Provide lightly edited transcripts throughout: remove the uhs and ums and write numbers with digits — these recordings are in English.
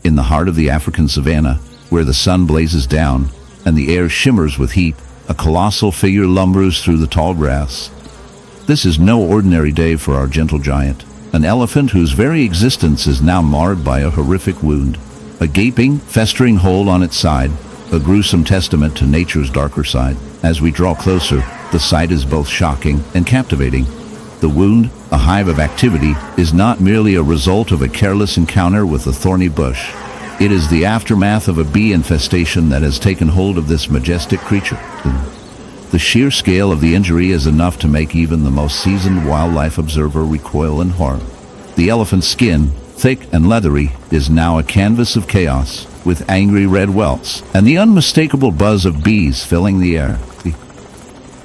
In the heart of the African savanna, where the sun blazes down and the air shimmers with heat, a colossal figure lumbers through the tall grass. This is no ordinary day for our gentle giant, an elephant whose very existence is now marred by a horrific wound. A gaping, festering hole on its side, a gruesome testament to nature's darker side. As we draw closer, the sight is both shocking and captivating. The wound, a hive of activity, is not merely a result of a careless encounter with a thorny bush. It is the aftermath of a bee infestation that has taken hold of this majestic creature. The sheer scale of the injury is enough to make even the most seasoned wildlife observer recoil in horror. The elephant's skin, thick and leathery, is now a canvas of chaos, with angry red welts and the unmistakable buzz of bees filling the air.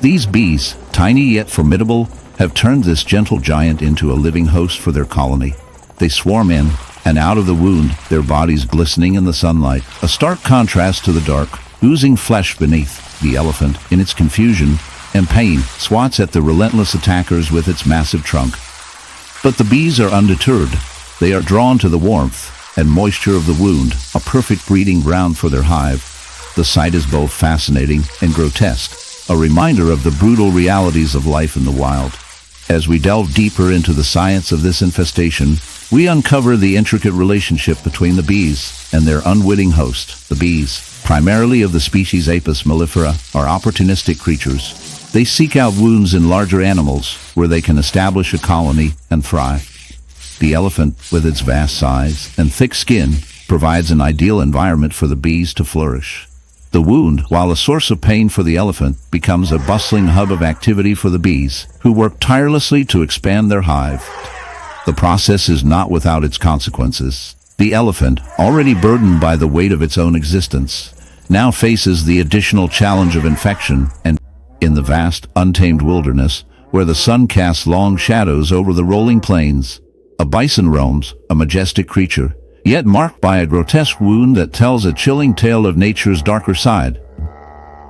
These bees, tiny yet formidable, have turned this gentle giant into a living host for their colony. They swarm in and out of the wound, their bodies glistening in the sunlight, a stark contrast to the dark, oozing flesh beneath. The elephant, in its confusion and pain, swats at the relentless attackers with its massive trunk. But the bees are undeterred. They are drawn to the warmth and moisture of the wound, a perfect breeding ground for their hive. The sight is both fascinating and grotesque, a reminder of the brutal realities of life in the wild. As we delve deeper into the science of this infestation, we uncover the intricate relationship between the bees and their unwitting host. The bees, primarily of the species Apis mellifera, are opportunistic creatures. They seek out wounds in larger animals where they can establish a colony and thrive. The elephant, with its vast size and thick skin, provides an ideal environment for the bees to flourish. The wound, while a source of pain for the elephant, becomes a bustling hub of activity for the bees, who work tirelessly to expand their hive. The process is not without its consequences. The elephant, already burdened by the weight of its own existence, now faces the additional challenge of infection, and in the vast, untamed wilderness, where the sun casts long shadows over the rolling plains, a bison roams, a majestic creature, yet marked by a grotesque wound that tells a chilling tale of nature's darker side.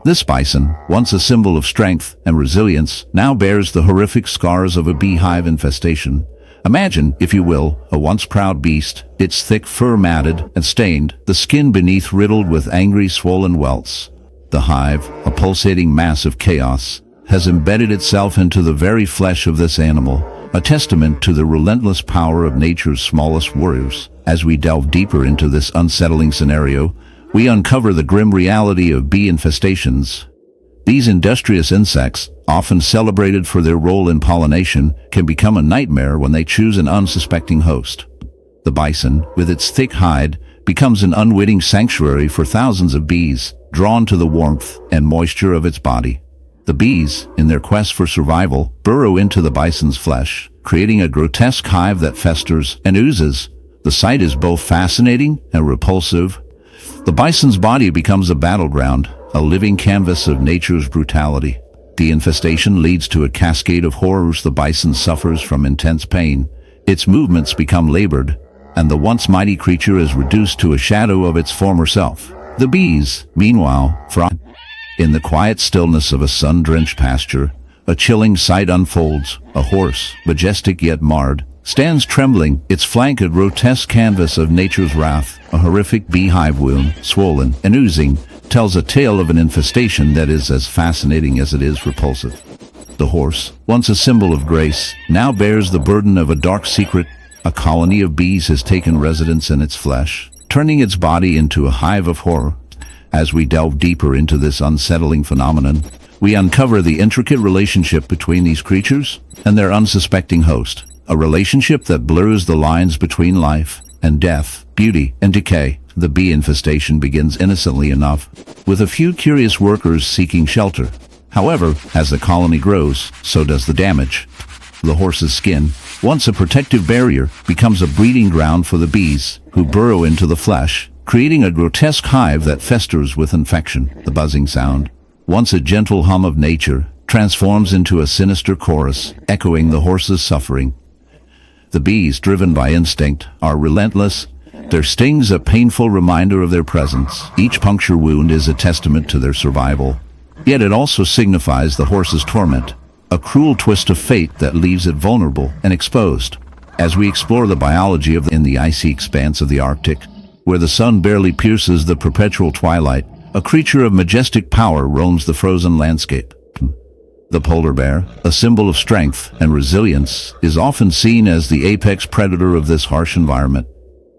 This bison, once a symbol of strength and resilience, now bears the horrific scars of a beehive infestation. Imagine, if you will, a once proud beast, its thick fur matted and stained, the skin beneath riddled with angry, swollen welts. The hive, a pulsating mass of chaos, has embedded itself into the very flesh of this animal, a testament to the relentless power of nature's smallest warriors. As we delve deeper into this unsettling scenario, we uncover the grim reality of bee infestations. These industrious insects, often celebrated for their role in pollination, can become a nightmare when they choose an unsuspecting host. The bison, with its thick hide, becomes an unwitting sanctuary for thousands of bees, drawn to the warmth and moisture of its body. The bees, in their quest for survival, burrow into the bison's flesh, creating a grotesque hive that festers and oozes. The sight is both fascinating and repulsive. The bison's body becomes a battleground, a living canvas of nature's brutality. The infestation leads to a cascade of horrors. The bison suffers from intense pain. Its movements become labored, and the once mighty creature is reduced to a shadow of its former self. The bees, meanwhile, froth. In the quiet stillness of a sun-drenched pasture, a chilling sight unfolds. A horse, majestic yet marred, stands trembling, its flank a grotesque canvas of nature's wrath. A horrific beehive wound, swollen and oozing, tells a tale of an infestation that is as fascinating as it is repulsive. The horse, once a symbol of grace, now bears the burden of a dark secret. A colony of bees has taken residence in its flesh, turning its body into a hive of horror. As we delve deeper into this unsettling phenomenon, we uncover the intricate relationship between these creatures and their unsuspecting host, a relationship that blurs the lines between life and death, beauty and decay. The bee infestation begins innocently enough, with a few curious workers seeking shelter. However, as the colony grows, so does the damage. The horse's skin, once a protective barrier, becomes a breeding ground for the bees, who burrow into the flesh, creating a grotesque hive that festers with infection. The buzzing sound, once a gentle hum of nature, transforms into a sinister chorus, echoing the horse's suffering. The bees, driven by instinct, are relentless, their stings a painful reminder of their presence. Each puncture wound is a testament to their survival, yet it also signifies the horse's torment, a cruel twist of fate that leaves it vulnerable and exposed. As we explore the biology in the icy expanse of the Arctic, where the sun barely pierces the perpetual twilight, a creature of majestic power roams the frozen landscape. The polar bear, a symbol of strength and resilience, is often seen as the apex predator of this harsh environment.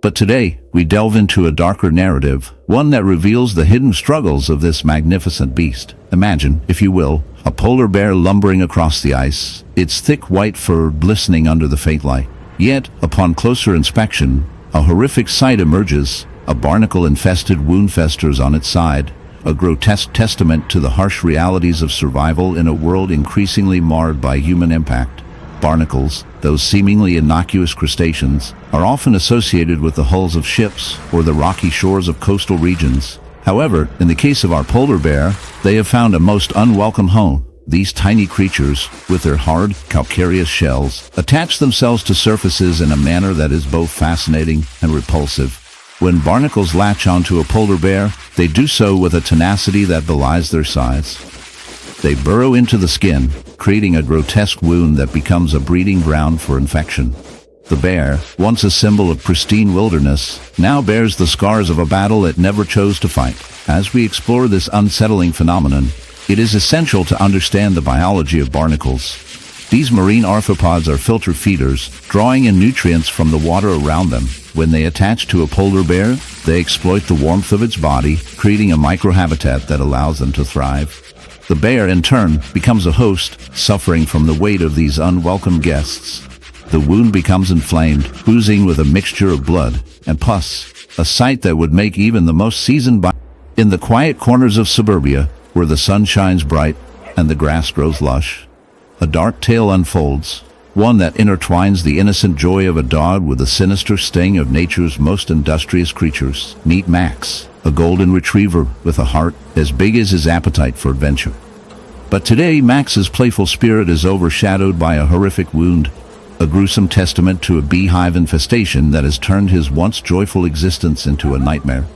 But today, we delve into a darker narrative, one that reveals the hidden struggles of this magnificent beast. Imagine, if you will, a polar bear lumbering across the ice, its thick white fur glistening under the faint light. Yet, upon closer inspection, a horrific sight emerges. A barnacle-infested wound festers on its side, a grotesque testament to the harsh realities of survival in a world increasingly marred by human impact. Barnacles, those seemingly innocuous crustaceans, are often associated with the hulls of ships or the rocky shores of coastal regions. However, in the case of our polar bear, they have found a most unwelcome home. These tiny creatures, with their hard, calcareous shells, attach themselves to surfaces in a manner that is both fascinating and repulsive. When barnacles latch onto a polar bear, they do so with a tenacity that belies their size. They burrow into the skin, creating a grotesque wound that becomes a breeding ground for infection. The bear, once a symbol of pristine wilderness, now bears the scars of a battle it never chose to fight. As we explore this unsettling phenomenon, it is essential to understand the biology of barnacles. These marine arthropods are filter feeders, drawing in nutrients from the water around them. When they attach to a polar bear, they exploit the warmth of its body, creating a microhabitat that allows them to thrive. The bear, in turn, becomes a host, suffering from the weight of these unwelcome guests. The wound becomes inflamed, oozing with a mixture of blood and pus, a sight that would make even the most seasoned In the quiet corners of suburbia, where the sun shines bright and the grass grows lush, a dark tale unfolds, one that intertwines the innocent joy of a dog with the sinister sting of nature's most industrious creatures. Meet Max, a golden retriever with a heart as big as his appetite for adventure. But today, Max's playful spirit is overshadowed by a horrific wound, a gruesome testament to a beehive infestation that has turned his once joyful existence into a nightmare.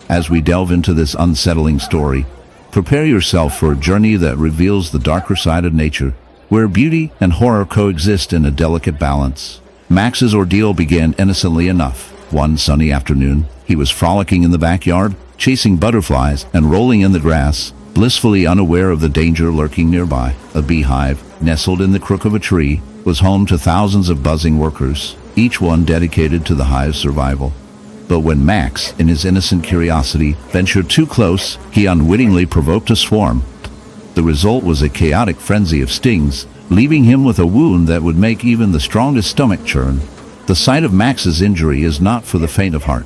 As we delve into this unsettling story, prepare yourself for a journey that reveals the darker side of nature, where beauty and horror coexist in a delicate balance. Max's ordeal began innocently enough. One sunny afternoon, he was frolicking in the backyard, chasing butterflies and rolling in the grass, blissfully unaware of the danger lurking nearby. A beehive, nestled in the crook of a tree, was home to thousands of buzzing workers, each one dedicated to the hive's survival. But when Max, in his innocent curiosity, ventured too close, he unwittingly provoked a swarm. The result was a chaotic frenzy of stings, leaving him with a wound that would make even the strongest stomach churn. The sight of Max's injury is not for the faint of heart.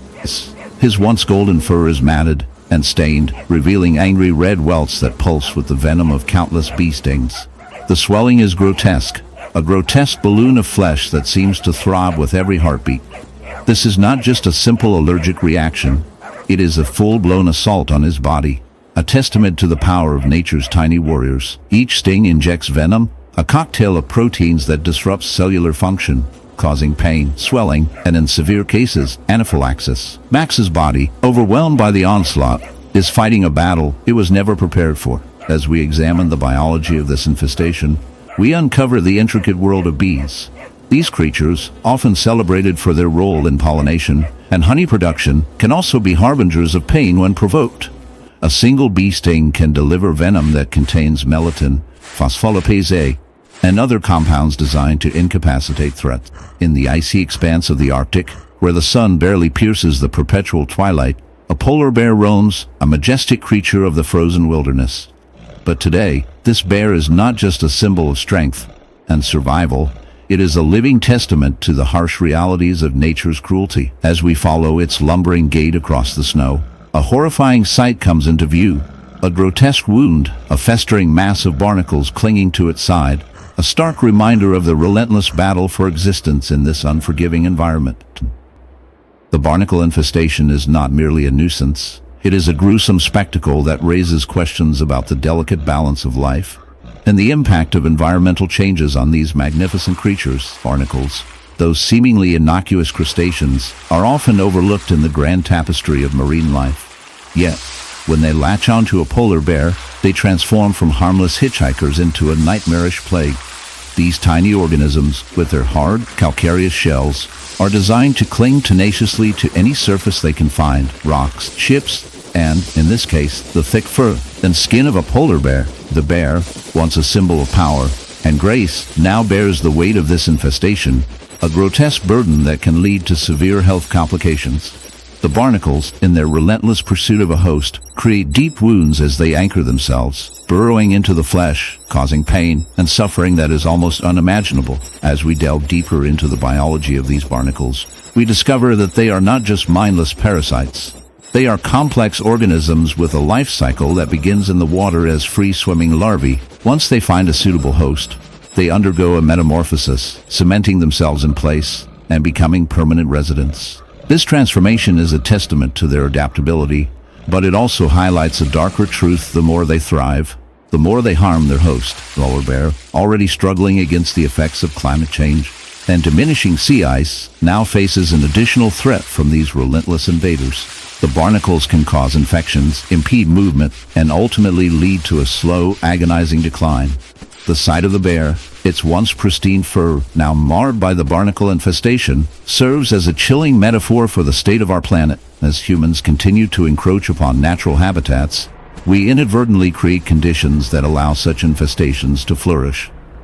His once golden fur is matted and stained, revealing angry red welts that pulse with the venom of countless bee stings. The swelling is grotesque, a grotesque balloon of flesh that seems to throb with every heartbeat. This is not just a simple allergic reaction, it is a full-blown assault on his body, a testament to the power of nature's tiny warriors. Each sting injects venom, a cocktail of proteins that disrupts cellular function, causing pain, swelling, and in severe cases, anaphylaxis. Max's body, overwhelmed by the onslaught, is fighting a battle it was never prepared for. As we examine the biology of this infestation, we uncover the intricate world of bees. These creatures, often celebrated for their role in pollination and honey production, can also be harbingers of pain when provoked. A single bee sting can deliver venom that contains melatonin, phospholipase A, and other compounds designed to incapacitate threats. In the icy expanse of the Arctic, where the sun barely pierces the perpetual twilight, a polar bear roams, a majestic creature of the frozen wilderness. But today, this bear is not just a symbol of strength and survival, it is a living testament to the harsh realities of nature's cruelty. As we follow its lumbering gait across the snow, a horrifying sight comes into view. A grotesque wound, a festering mass of barnacles clinging to its side, a stark reminder of the relentless battle for existence in this unforgiving environment. The barnacle infestation is not merely a nuisance. It is a gruesome spectacle that raises questions about the delicate balance of life and the impact of environmental changes on these magnificent creatures. Barnacles, those seemingly innocuous crustaceans, are often overlooked in the grand tapestry of marine life. Yet, when they latch onto a polar bear, they transform from harmless hitchhikers into a nightmarish plague. These tiny organisms, with their hard, calcareous shells, are designed to cling tenaciously to any surface they can find, rocks, ships, and, in this case, the thick fur and skin of a polar bear. The bear, once a symbol of power and grace, now bears the weight of this infestation, a grotesque burden that can lead to severe health complications. The barnacles, in their relentless pursuit of a host, create deep wounds as they anchor themselves, burrowing into the flesh, causing pain and suffering that is almost unimaginable. As we delve deeper into the biology of these barnacles, we discover that they are not just mindless parasites. They are complex organisms with a life cycle that begins in the water as free-swimming larvae. Once they find a suitable host, they undergo a metamorphosis, cementing themselves in place and becoming permanent residents. This transformation is a testament to their adaptability, but it also highlights a darker truth: the more they thrive, the more they harm their host. Polar bear, already struggling against the effects of climate change and diminishing sea ice, now faces an additional threat from these relentless invaders. The barnacles can cause infections, impede movement, and ultimately lead to a slow, agonizing decline. The sight of the bear, its once pristine fur now marred by the barnacle infestation, serves as a chilling metaphor for the state of our planet. As humans continue to encroach upon natural habitats, we inadvertently create conditions that allow such infestations to flourish.